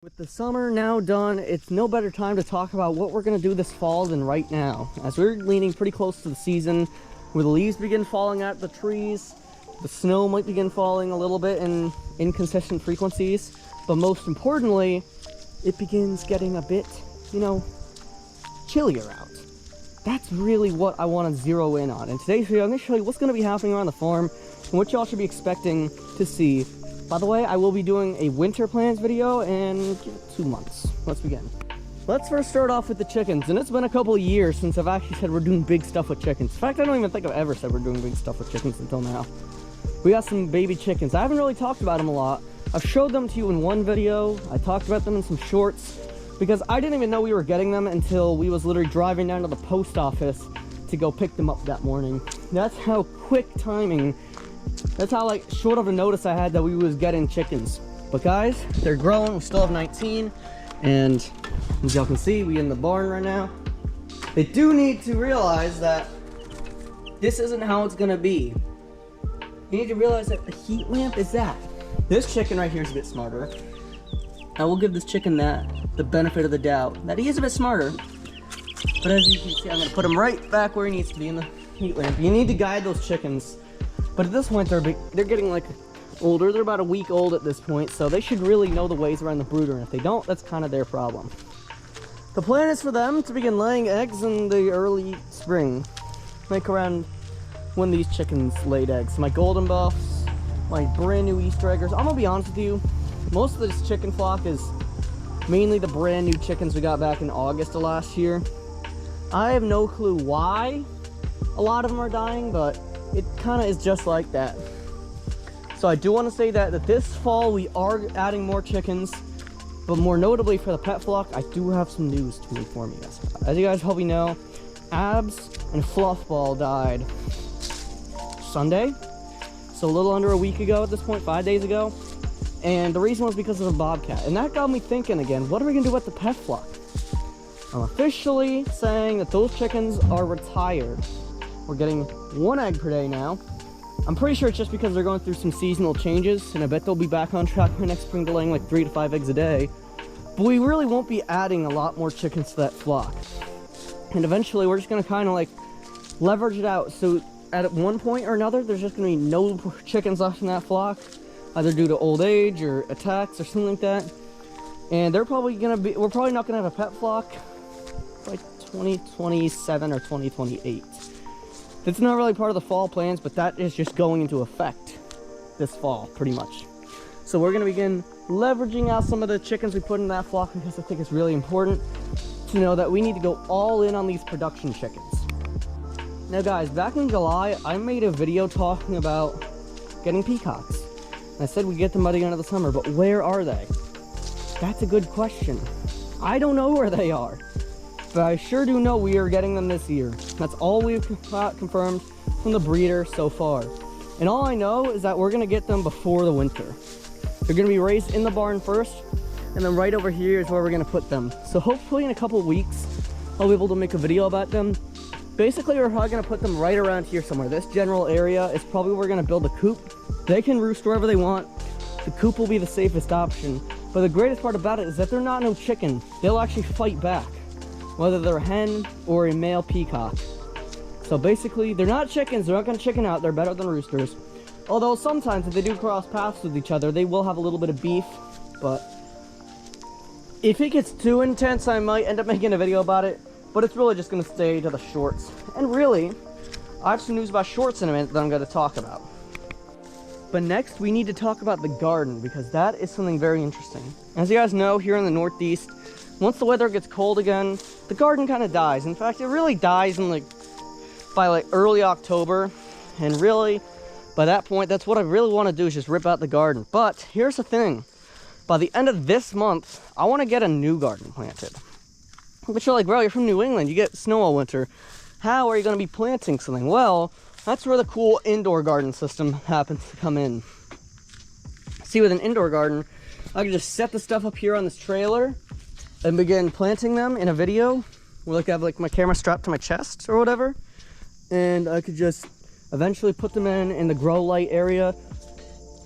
With the summer now done, it's no better time to talk about what we're going to do this fall than right now, as we're leaning pretty close to the season where the leaves begin falling at the trees, the snow might begin falling a little bit in inconsistent frequencies, but most importantly, it begins getting a bit, you know, chillier out. That's really what I want to zero in on. In today's video, I'm going to show you what's going to be happening around the farm and what y'all should be expecting to see. By the way, I will be doing a winter plans video in 2 months. Let's begin. Let's first start off with the chickens, and it's been a couple of years since I've actually said we're doing big stuff with chickens. In fact, I don't even think I've ever said we're doing big stuff with chickens until now. We got some baby chickens. I haven't really talked about them a lot. I've showed them to you in one video. I talked about them in some shorts because I didn't even know we were getting them until we was literally driving down to the post office to go pick them up that morning. That's how quick timing. That's how like short of a notice I had that we was getting chickens. But guys, they're growing. We still have 19, and as y'all can see, we in the barn right now. They do need to realize that this isn't how it's gonna be. You need to realize that the heat lamp is that. This chicken right here is a bit smarter. I will give this chicken the benefit of the doubt that he is a bit smarter. But as you can see, I'm gonna put him right back where he needs to be in the heat lamp. You need to guide those chickens. But at this point, they're getting like older. They're about a week old at this point, so they should really know the ways around the brooder. And if they don't, that's kind of their problem. The plan is for them to begin laying eggs in the early spring, like around when these chickens laid eggs. My golden buffs, my brand new Easter eggers. I'm gonna be honest with you, most of this chicken flock is mainly the brand new chickens we got back in August of last year. I have no clue why a lot of them are dying, but it kind of is just like that. So I do want to say that this fall we are adding more chickens, but more notably for the pet flock, I do have some news to inform you guys about. As you guys probably know, Abs and Fluffball died Sunday, so a little under a week ago at this point, 5 days ago. And the reason was because of the bobcat, and that got me thinking again, what are we gonna do with the pet flock? I'm officially saying that those chickens are retired. We're getting 1 egg per day now. I'm pretty sure it's just because they're going through some seasonal changes, and I bet they'll be back on track by next spring to laying like 3 to 5 eggs a day. But we really won't be adding a lot more chickens to that flock. And eventually we're just gonna kind of like leverage it out. So at one point or another, there's just gonna be no chickens left in that flock, either due to old age or attacks or something like that. And we're probably not gonna have a pet flock like 2027 or 2028. It's not really part of the fall plans, but that is just going into effect this fall, pretty much. So we're gonna begin leveraging out some of the chickens we put in that flock because I think it's really important to know that we need to go all in on these production chickens. Now guys, back in July, I made a video talking about getting peacocks. And I said we'd get them by the end of the summer, but where are they? That's a good question. I don't know where they are. But I sure do know we are getting them this year. That's all we've got confirmed from the breeder so far. And all I know is that we're gonna get them before the winter. They're gonna be raised in the barn first, and then right over here is where we're gonna put them. So hopefully in a couple of weeks, I'll be able to make a video about them. Basically, we're probably gonna put them right around here somewhere. This general area is probably where we're gonna build a coop. They can roost wherever they want. The coop will be the safest option. But the greatest part about it is that they're not no chicken. They'll actually fight back, whether they're a hen or a male peacock. So basically, they're not chickens. They're not going to chicken out. They're better than roosters. Although sometimes if they do cross paths with each other, they will have a little bit of beef. But if it gets too intense, I might end up making a video about it. But it's really just going to stay to the shorts. And really, I have some news about shorts in a minute that I'm going to talk about. But next, we need to talk about the garden, because that is something very interesting. As you guys know, here in the Northeast, once the weather gets cold again, the garden kind of dies. In fact, it really dies in by early October. And really, by that point, that's what I really want to do, is just rip out the garden. But here's the thing. By the end of this month, I want to get a new garden planted. But you're like, bro, you're from New England. You get snow all winter. How are you going to be planting something? Well, that's where the cool indoor garden system happens to come in. See, with an indoor garden, I can just set the stuff up here on this trailer and begin planting them in a video where I have like my camera strapped to my chest or whatever, and I could just eventually put them in the grow light area,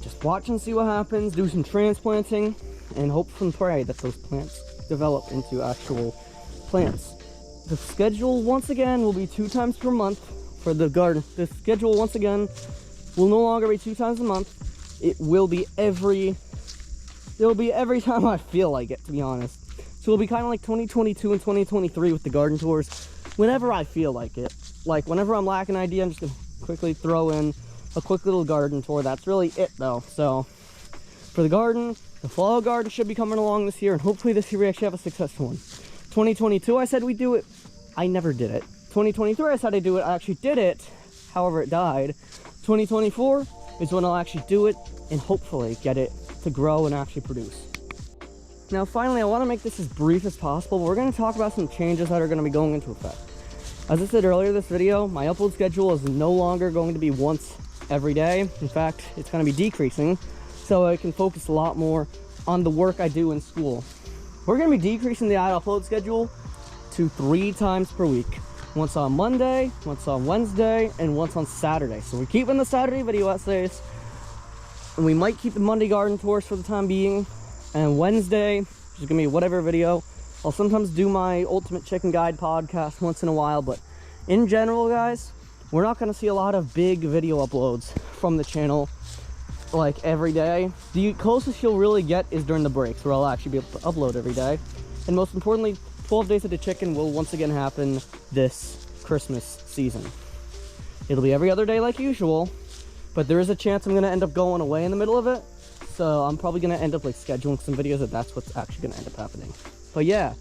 just watch and see what happens, do some transplanting, and hope and pray that those plants develop into actual plants. The schedule once again will be 2 times per month for the garden. The schedule once again will no longer be 2 times a month. It will be every time I feel like it, to be honest. So it'll be kind of like 2022 and 2023 with the garden tours, whenever I feel like it. Like whenever I'm lacking an idea, I'm just gonna quickly throw in a quick little garden tour. That's really it though. So for the garden, the fall garden should be coming along this year, and hopefully this year we actually have a successful one. 2022 I said we'd do it. I never did it. 2023 I said I'd do it. I actually did it. However, it died. 2024 is when I'll actually do it and hopefully get it to grow and actually produce. Now finally, I want to make this as brief as possible. We're going to talk about some changes that are going to be going into effect. As I said earlier in this video, my upload schedule is no longer going to be once every day. In fact, it's going to be decreasing, so I can focus a lot more on the work I do in school. We're going to be decreasing the upload schedule to 3 times per week. Once on Monday, once on Wednesday, and once on Saturday. So we're keeping the Saturday video essays, and we might keep the Monday garden tours for the time being. And Wednesday is gonna be whatever video. I'll sometimes do my Ultimate Chicken Guide podcast once in a while, but in general, guys, we're not gonna see a lot of big video uploads from the channel like every day. The closest you'll really get is during the breaks, where I'll actually be able to upload every day. And most importantly, 12 Days of the Chicken will once again happen this Christmas season. It'll be every other day like usual, but there is a chance I'm gonna end up going away in the middle of it. So I'm probably gonna end up like scheduling some videos if that's what's actually gonna end up happening. But yeah,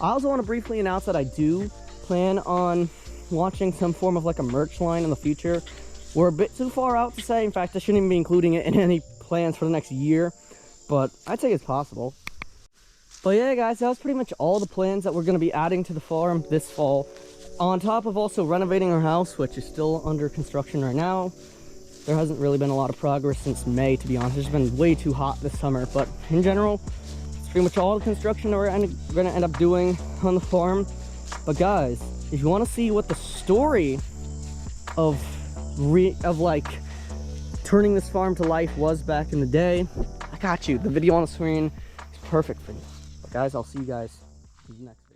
I also want to briefly announce that I do plan on launching some form of like a merch line in the future. We're a bit too far out to say. In fact, I shouldn't even be including it in any plans for the next year, but I'd say it's possible. But yeah, guys, that was pretty much all the plans that we're going to be adding to the farm this fall. On top of also renovating our house, which is still under construction right now. There hasn't really been a lot of progress since May, to be honest. It's been way too hot this summer, but in general, it's pretty much all the construction that we're going to end up doing on the farm. But guys, if you want to see what the story of like turning this farm to life was back in the day, I got you. The video on the screen is perfect for you. But guys, I'll see you guys in the next